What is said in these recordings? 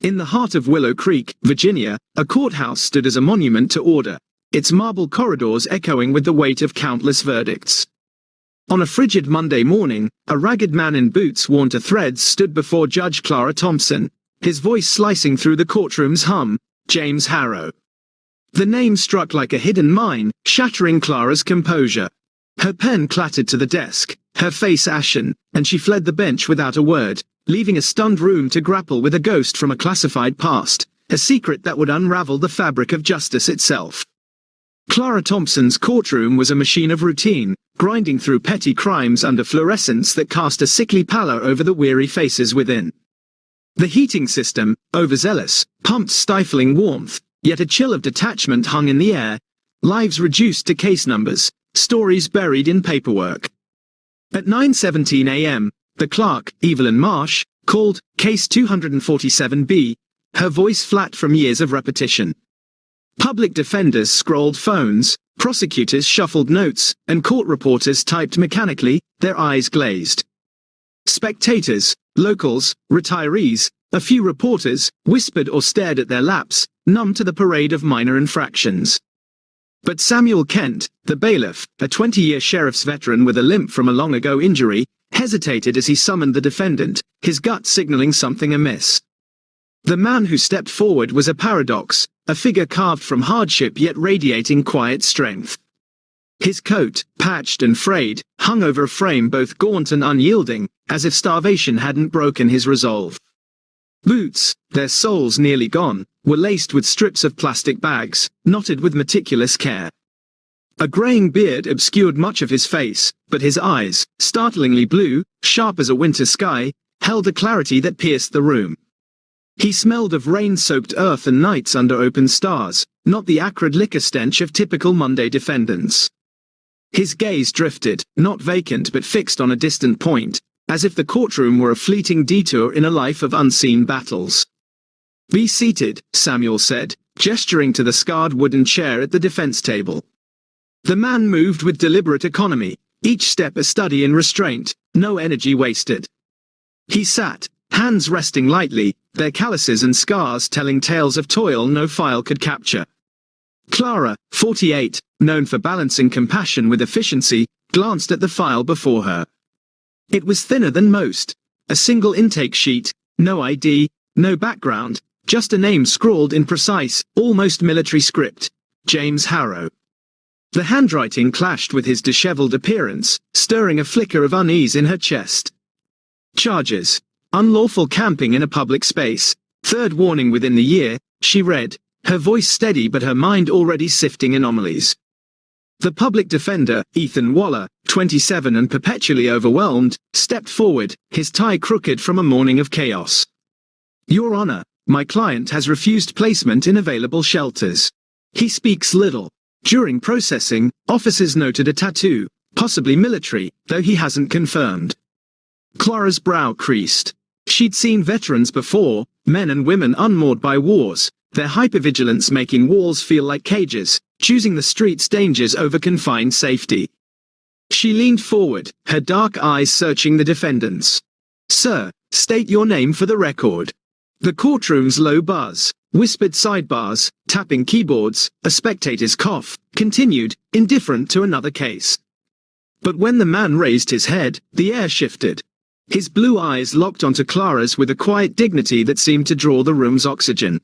In the heart of Willow Creek, Virginia, a courthouse stood as a monument to order, its marble corridors echoing with the weight of countless verdicts. On a frigid Monday morning, a ragged man in boots worn to threads stood before Judge Clara Thompson, his voice slicing through the courtroom's hum, James Harrow. The name struck like a hidden mine, shattering Clara's composure. Her pen clattered to the desk, her face ashen, and she fled the bench without a word, leaving a stunned room to grapple with a ghost from a classified past, a secret that would unravel the fabric of justice itself. Clara Thompson's courtroom was a machine of routine, grinding through petty crimes under fluorescence that cast a sickly pallor over the weary faces within. The heating system, overzealous, pumped stifling warmth, yet a chill of detachment hung in the air, lives reduced to case numbers, stories buried in paperwork. At 9:17 a.m., the clerk, Evelyn Marsh, called Case 247B, her voice flat from years of repetition. Public defenders scrolled phones, prosecutors shuffled notes, and court reporters typed mechanically, their eyes glazed. Spectators, locals, retirees, a few reporters, whispered or stared at their laps, numb to the parade of minor infractions. But Samuel Kent, the bailiff, a 20-year sheriff's veteran with a limp from a long-ago injury, hesitated as he summoned the defendant, his gut signaling something amiss. The man who stepped forward was a paradox, a figure carved from hardship yet radiating quiet strength. His coat, patched and frayed, hung over a frame both gaunt and unyielding, as if starvation hadn't broken his resolve. Boots, their soles nearly gone, were laced with strips of plastic bags, knotted with meticulous care. A graying beard obscured much of his face, but his eyes, startlingly blue, sharp as a winter sky, held a clarity that pierced the room. He smelled of rain-soaked earth and nights under open stars, not the acrid liquor stench of typical Monday defendants. His gaze drifted, not vacant but fixed on a distant point, as if the courtroom were a fleeting detour in a life of unseen battles. "Be seated," Samuel said, gesturing to the scarred wooden chair at the defense table. The man moved with deliberate economy, each step a study in restraint, no energy wasted. He sat, hands resting lightly, their calluses and scars telling tales of toil no file could capture. Clara, 48, known for balancing compassion with efficiency, glanced at the file before her. It was thinner than most. A single intake sheet, no ID, no background, just a name scrawled in precise, almost military script. James Harrow. The handwriting clashed with his disheveled appearance, stirring a flicker of unease in her chest. Charges. Unlawful camping in a public space. Third warning within the year, she read, her voice steady but her mind already sifting anomalies. The public defender, Ethan Waller, 27 and perpetually overwhelmed, stepped forward, his tie crooked from a morning of chaos. "Your Honor, my client has refused placement in available shelters. He speaks little. During processing, officers noted a tattoo, possibly military, though he hasn't confirmed." Clara's brow creased. She'd seen veterans before, men and women unmoored by wars, their hypervigilance making walls feel like cages, choosing the street's dangers over confined safety. She leaned forward, her dark eyes searching the defendants. "Sir, state your name for the record." The courtroom's low buzz, whispered sidebars, tapping keyboards, a spectator's cough, continued, indifferent to another case. But when the man raised his head, the air shifted. His blue eyes locked onto Clara's with a quiet dignity that seemed to draw the room's oxygen.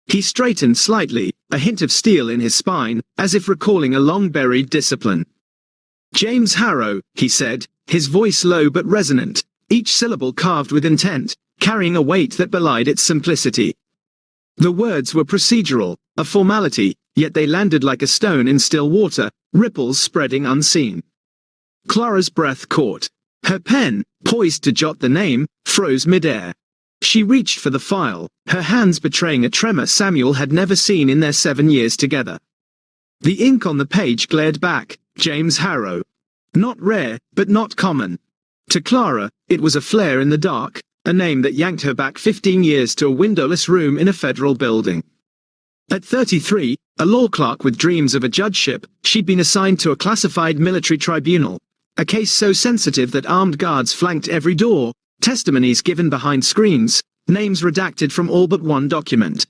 He straightened slightly, a hint of steel in his spine, as if recalling a long-buried discipline. "James Harrow," he said, his voice low but resonant, each syllable carved with intent, carrying a weight that belied its simplicity. The words were procedural, a formality, yet they landed like a stone in still water, ripples spreading unseen. Clara's breath caught. Her pen, poised to jot the name, froze midair. She reached for the file, her hands betraying a tremor Samuel had never seen in their 7 years together. The ink on the page glared back, James Harrow. Not rare, but not common. To Clara, it was a flare in the dark, a name that yanked her back 15 years to a windowless room in a federal building. At 33, a law clerk with dreams of a judgeship, she'd been assigned to a classified military tribunal, a case so sensitive that armed guards flanked every door, testimonies given behind screens, names redacted from all but one document.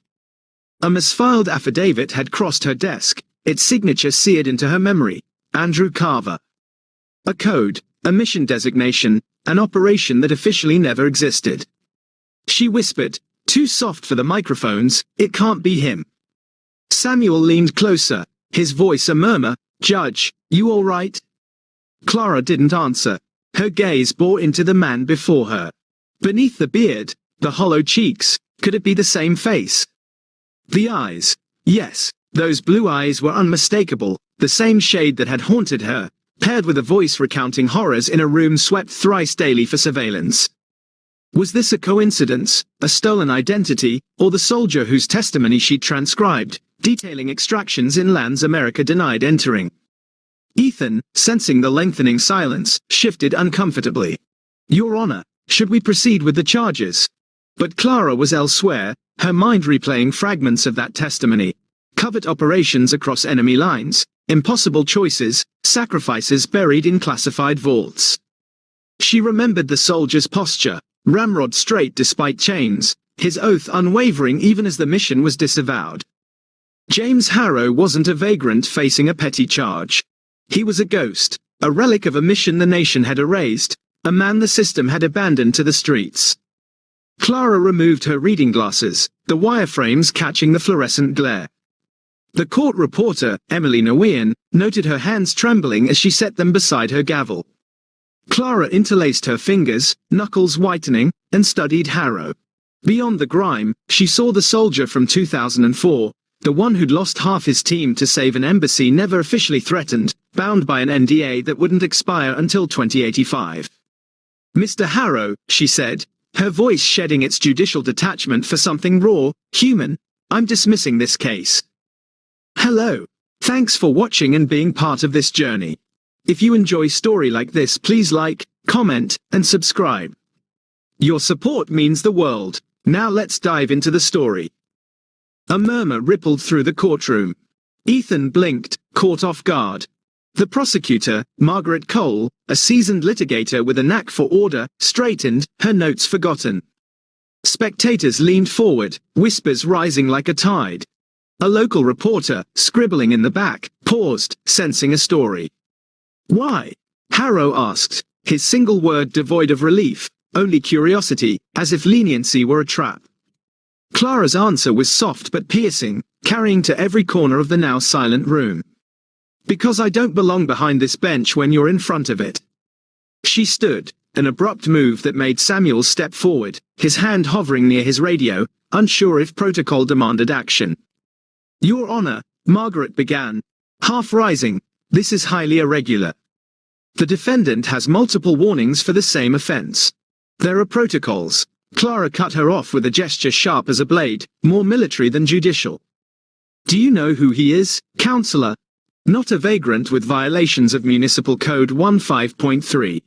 A misfiled affidavit had crossed her desk, its signature seared into her memory. Andrew Carver. A code, a mission designation, an operation that officially never existed. She whispered, too soft for the microphones, it can't be him. Samuel leaned closer, his voice a murmur, Judge, you all right? Clara didn't answer. Her gaze bore into the man before her. Beneath the beard, the hollow cheeks, could it be the same face? The eyes. Yes, those blue eyes were unmistakable, the same shade that had haunted her, paired with a voice recounting horrors in a room swept thrice daily for surveillance. Was this a coincidence, a stolen identity, or the soldier whose testimony she'd transcribed, detailing extractions in lands America denied entering? Ethan, sensing the lengthening silence, shifted uncomfortably. Your Honor, should we proceed with the charges? But Clara was elsewhere, her mind replaying fragments of that testimony. Covert operations across enemy lines, impossible choices, sacrifices buried in classified vaults. She remembered the soldier's posture, ramrod straight despite chains, his oath unwavering even as the mission was disavowed. James Harrow wasn't a vagrant facing a petty charge. He was a ghost, a relic of a mission the nation had erased, a man the system had abandoned to the streets. Clara removed her reading glasses, the wireframes catching the fluorescent glare. The court reporter, Emily Nguyen, noted her hands trembling as she set them beside her gavel. Clara interlaced her fingers, knuckles whitening, and studied Harrow. Beyond the grime, she saw the soldier from 2004, the one who'd lost half his team to save an embassy never officially threatened, bound by an NDA that wouldn't expire until 2085. Mr. Harrow, she said, her voice shedding its judicial detachment for something raw, human, I'm dismissing this case. Hello. Thanks for watching and being part of this journey. If you enjoy story like this, please like, comment, and subscribe. Your support means the world. Now let's dive into the story. A murmur rippled through the courtroom. Ethan blinked, caught off guard. The prosecutor, Margaret Cole, a seasoned litigator with a knack for order, straightened, her notes forgotten. Spectators leaned forward, whispers rising like a tide. A local reporter, scribbling in the back, paused, sensing a story. Why? Harrow asked, his single word devoid of relief, only curiosity, as if leniency were a trap. Clara's answer was soft but piercing, carrying to every corner of the now silent room. Because I don't belong behind this bench when you're in front of it. She stood, an abrupt move that made Samuel step forward, his hand hovering near his radio, unsure if protocol demanded action. Your Honor, Margaret began, half rising, this is highly irregular. The defendant has multiple warnings for the same offense. There are protocols. Clara cut her off with a gesture sharp as a blade, more military than judicial. Do you know who he is, Counselor? Not a vagrant with violations of Municipal Code 15.3.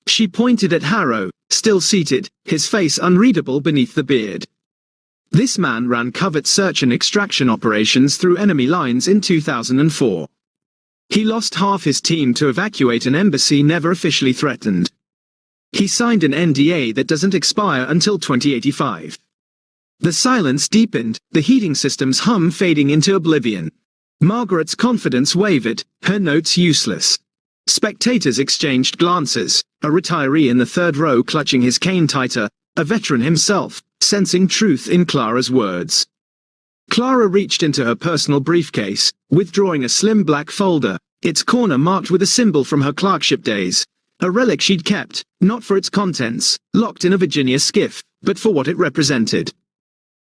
She pointed at Harrow, still seated, his face unreadable beneath the beard. This man ran covert search and extraction operations through enemy lines in 2004. He lost half his team to evacuate an embassy never officially threatened. He signed an NDA that doesn't expire until 2085. The silence deepened, the heating system's hum fading into oblivion. Margaret's confidence wavered, her notes useless. Spectators exchanged glances, a retiree in the third row clutching his cane tighter, a veteran himself, sensing truth in Clara's words. Clara reached into her personal briefcase, withdrawing a slim black folder, its corner marked with a symbol from her clerkship days. A relic she'd kept, not for its contents, locked in a Virginia skiff, but for what it represented.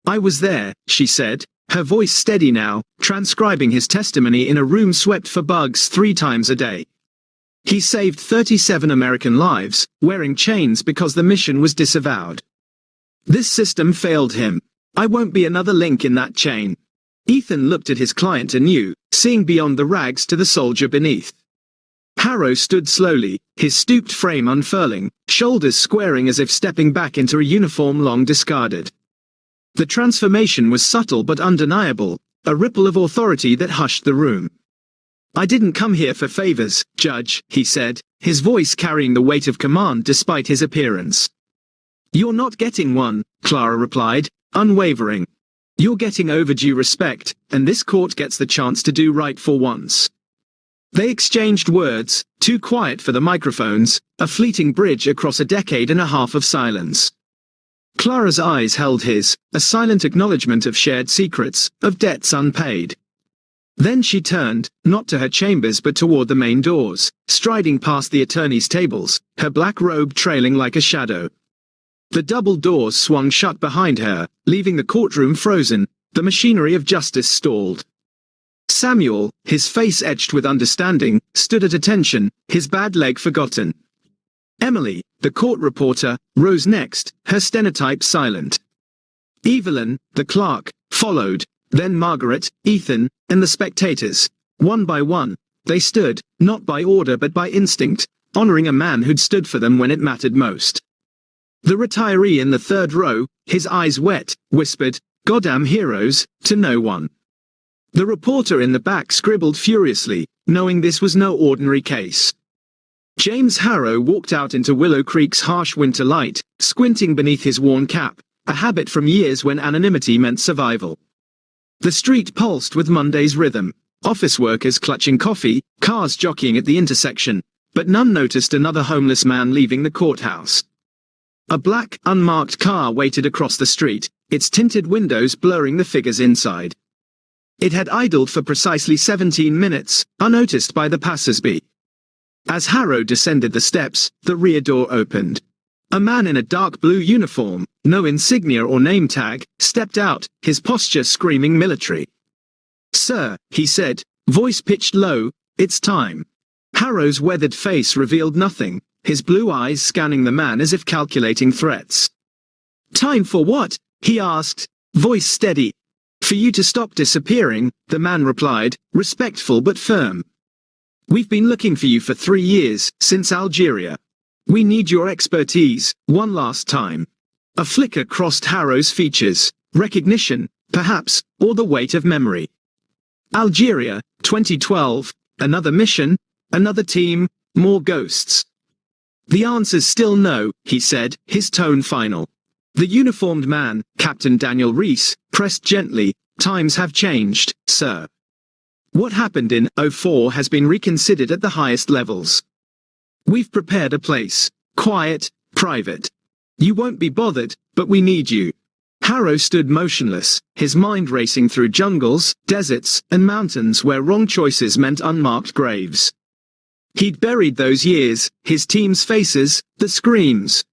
I was there, she said, her voice steady now, transcribing his testimony in a room swept for bugs 3 times a day. He saved 37 American lives, wearing chains because the mission was disavowed. This system failed him. I won't be another link in that chain. Ethan looked at his client anew, seeing beyond the rags to the soldier beneath. Harrow stood slowly, his stooped frame unfurling, shoulders squaring as if stepping back into a uniform long discarded. The transformation was subtle but undeniable, a ripple of authority that hushed the room. I didn't come here for favors, Judge, he said, his voice carrying the weight of command despite his appearance. "You're not getting one," Clara replied, unwavering. "You're getting overdue respect, and this court gets the chance to do right for once." They exchanged words, too quiet for the microphones, a fleeting bridge across a decade and a half of silence. Clara's eyes held his, a silent acknowledgement of shared secrets, of debts unpaid. Then she turned, not to her chambers but toward the main doors, striding past the attorneys' tables, her black robe trailing like a shadow. The double doors swung shut behind her, leaving the courtroom frozen, the machinery of justice stalled. Samuel, his face etched with understanding, stood at attention, his bad leg forgotten. Emily, the court reporter, rose next, her stenotype silent. Evelyn, the clerk, followed, then Margaret, Ethan, and the spectators. One by one, they stood, not by order but by instinct, honoring a man who'd stood for them when it mattered most. The retiree in the third row, his eyes wet, whispered, "Goddamn heroes," to no one. The reporter in the back scribbled furiously, knowing this was no ordinary case. James Harrow walked out into Willow Creek's harsh winter light, squinting beneath his worn cap, a habit from years when anonymity meant survival. The street pulsed with Monday's rhythm, office workers clutching coffee, cars jockeying at the intersection, but none noticed another homeless man leaving the courthouse. A black, unmarked car waited across the street, its tinted windows blurring the figures inside. It had idled for precisely 17 minutes, unnoticed by the passers-by. As Harrow descended the steps, the rear door opened. A man in a dark blue uniform, no insignia or name tag, stepped out, his posture screaming military. "Sir," he said, voice pitched low, "it's time." Harrow's weathered face revealed nothing, his blue eyes scanning the man as if calculating threats. "Time for what?" he asked, voice steady. "For you to stop disappearing," the man replied, respectful but firm. "We've been looking for you for 3 years, since Algeria. We need your expertise, one last time." A flicker crossed Harrow's features, recognition, perhaps, or the weight of memory. Algeria, 2012, another mission, another team, more ghosts. "The answer's still no," he said, his tone final. The uniformed man, Captain Daniel Reese, pressed gently, "Times have changed, sir. What happened in '04 has been reconsidered at the highest levels. We've prepared a place, quiet, private. You won't be bothered, but we need you." Harrow stood motionless, his mind racing through jungles, deserts, and mountains where wrong choices meant unmarked graves. He'd buried those years, his team's faces, the screams.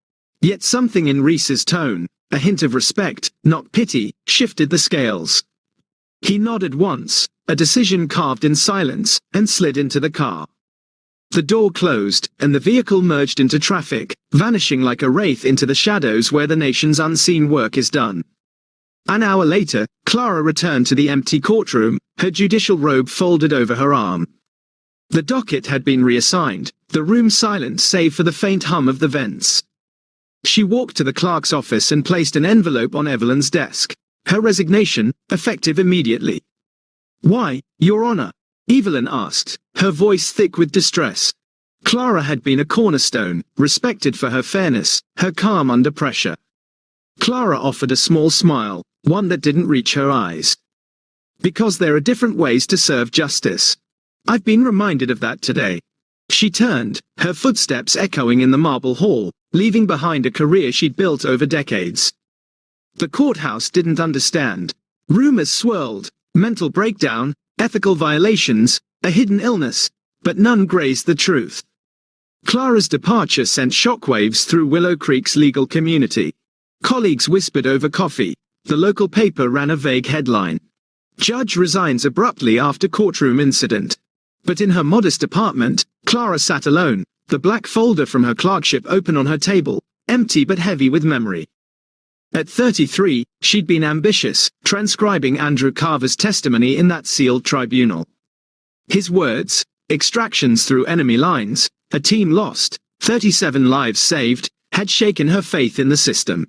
Yet something in Reese's tone, a hint of respect, not pity, shifted the scales. He nodded once, a decision carved in silence, and slid into the car. The door closed, and the vehicle merged into traffic, vanishing like a wraith into the shadows where the nation's unseen work is done. An hour later, Clara returned to the empty courtroom, her judicial robe folded over her arm. The docket had been reassigned, the room silent save for the faint hum of the vents. She walked to the clerk's office and placed an envelope on Evelyn's desk, her resignation, effective immediately. "Why, Your Honor?" Evelyn asked, her voice thick with distress. Clara had been a cornerstone, respected for her fairness, her calm under pressure. Clara offered a small smile, one that didn't reach her eyes. "Because there are different ways to serve justice. I've been reminded of that today." She turned, her footsteps echoing in the marble hall, leaving behind a career she'd built over decades. The courthouse didn't understand. Rumors swirled, mental breakdown, ethical violations, a hidden illness, but none grazed the truth. Clara's departure sent shockwaves through Willow Creek's legal community. Colleagues whispered over coffee. The local paper ran a vague headline. "Judge resigns abruptly after courtroom incident." But in her modest apartment, Clara sat alone, the black folder from her clerkship open on her table, empty but heavy with memory. At 33, she'd been ambitious, transcribing Andrew Carver's testimony in that sealed tribunal. His words, extractions through enemy lines, a team lost, 37 lives saved, had shaken her faith in the system.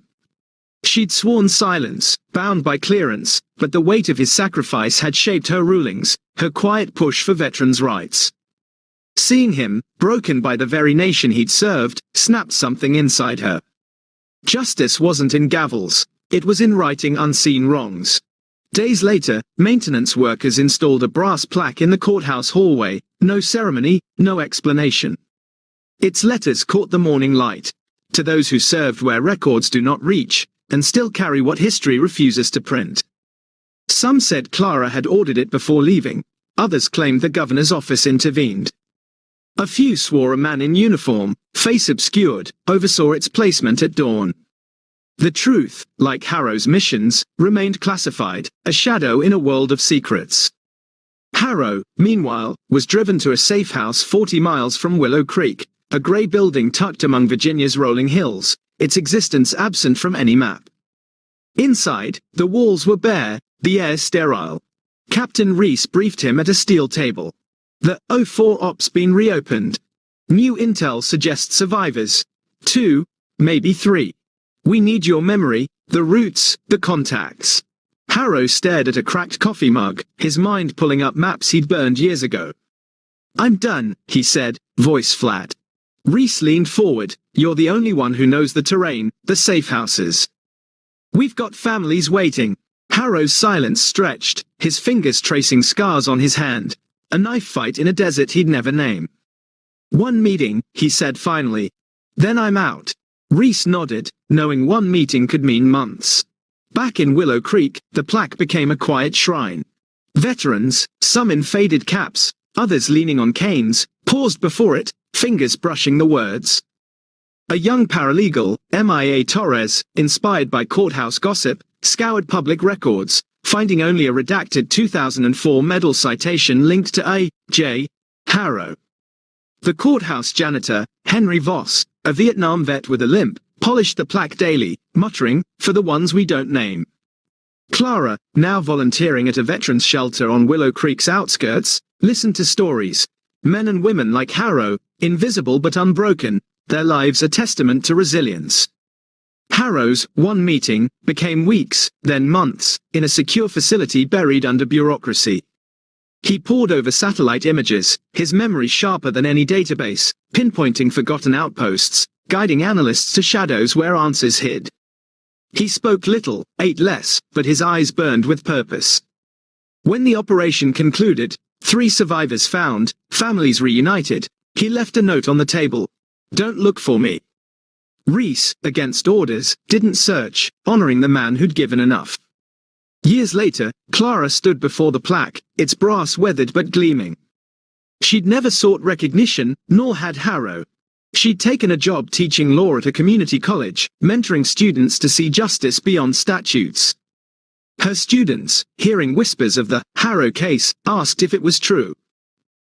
She'd sworn silence, bound by clearance, but the weight of his sacrifice had shaped her rulings, her quiet push for veterans' rights. Seeing him, broken by the very nation he'd served, snapped something inside her. Justice wasn't in gavels. It was in righting unseen wrongs. Days later, maintenance workers installed a brass plaque in the courthouse hallway. No ceremony, no explanation. Its letters caught the morning light. To those who served where records do not reach, and still carry what history refuses to print. Some said Clara had ordered it before leaving. Others claimed the governor's office intervened. A few swore a man in uniform, face obscured, oversaw its placement at dawn. The truth, like Harrow's missions, remained classified, a shadow in a world of secrets. Harrow, meanwhile, was driven to a safe house 40 miles from Willow Creek, a grey building tucked among Virginia's rolling hills, its existence absent from any map. Inside, the walls were bare, the air sterile. Captain Reese briefed him at a steel table. The 04 ops been reopened. New intel suggests survivors. 2, maybe 3. We need your memory, the routes, the contacts. Harrow stared at a cracked coffee mug, his mind pulling up maps he'd burned years ago. I'm done, he said, voice flat. Reese leaned forward. You're the only one who knows the terrain, the safe houses. We've got families waiting. Harrow's silence stretched, his fingers tracing scars on his hand. A knife fight in a desert he'd never name. One meeting, he said finally. Then I'm out. Reese nodded, knowing one meeting could mean months. Back in Willow Creek, the plaque became a quiet shrine. Veterans, some in faded caps, others leaning on canes, paused before it, fingers brushing the words. A young paralegal, MIA Torres, inspired by courthouse gossip, scoured public records, finding only a redacted 2004 medal citation linked to A. J. Harrow. The courthouse janitor, Henry Voss, a Vietnam vet with a limp, polished the plaque daily, muttering, for the ones we don't name. Clara, now volunteering at a veterans shelter on Willow Creek's outskirts, listened to stories. Men and women like Harrow, invisible but unbroken, their lives a testament to resilience. Harrow's one meeting became weeks, then months, in a secure facility buried under bureaucracy. He pored over satellite images, his memory sharper than any database, pinpointing forgotten outposts, guiding analysts to shadows where answers hid. He spoke little, ate less, but his eyes burned with purpose. When the operation concluded, 3 survivors found, families reunited, he left a note on the table. Don't look for me. Reese, against orders, didn't search, honoring the man who'd given enough. Years later, Clara stood before the plaque, its brass weathered but gleaming. She'd never sought recognition, nor had Harrow. She'd taken a job teaching law at a community college, mentoring students to see justice beyond statutes. Her students, hearing whispers of the Harrow case, asked if it was true.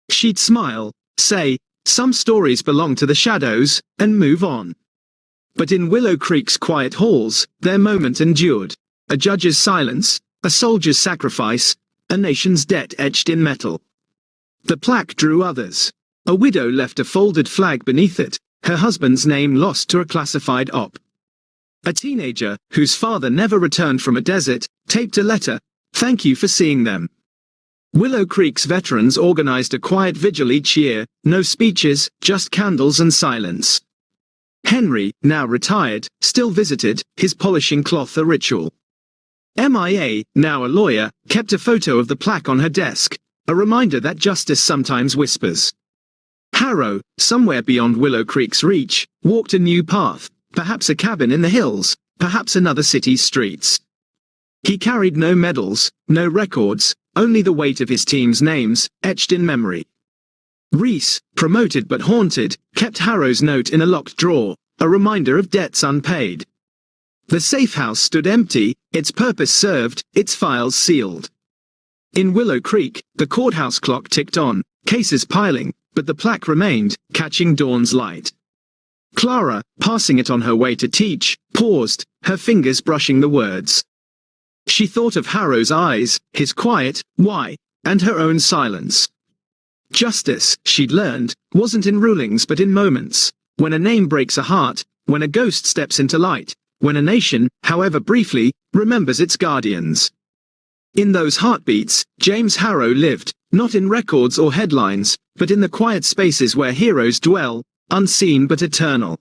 She'd smile, say, some stories belong to the shadows, and move on. But in Willow Creek's quiet halls, their moment endured. A judge's silence, a soldier's sacrifice, a nation's debt etched in metal. The plaque drew others. A widow left a folded flag beneath it, her husband's name lost to a classified op. A teenager, whose father never returned from a desert, taped a letter, "Thank you for seeing them." Willow Creek's veterans organized a quiet vigil each year, no speeches, just candles and silence. Henry, now retired, still visited, his polishing cloth a ritual. MIA, now a lawyer, kept a photo of the plaque on her desk, a reminder that justice sometimes whispers. Harrow, somewhere beyond Willow Creek's reach, walked a new path, perhaps a cabin in the hills, perhaps another city's streets. He carried no medals, no records, only the weight of his team's names, etched in memory. Reese, promoted but haunted, kept Harrow's note in a locked drawer, a reminder of debts unpaid. The safe house stood empty, its purpose served, its files sealed. In Willow Creek, the courthouse clock ticked on, cases piling, but the plaque remained, catching dawn's light. Clara, passing it on her way to teach, paused, her fingers brushing the words. She thought of Harrow's eyes, his quiet, why, and her own silence. Justice, she'd learned, wasn't in rulings but in moments, when a name breaks a heart, when a ghost steps into light, when a nation, however briefly, remembers its guardians. In those heartbeats, James Harrow lived, not in records or headlines, but in the quiet spaces where heroes dwell, unseen but eternal.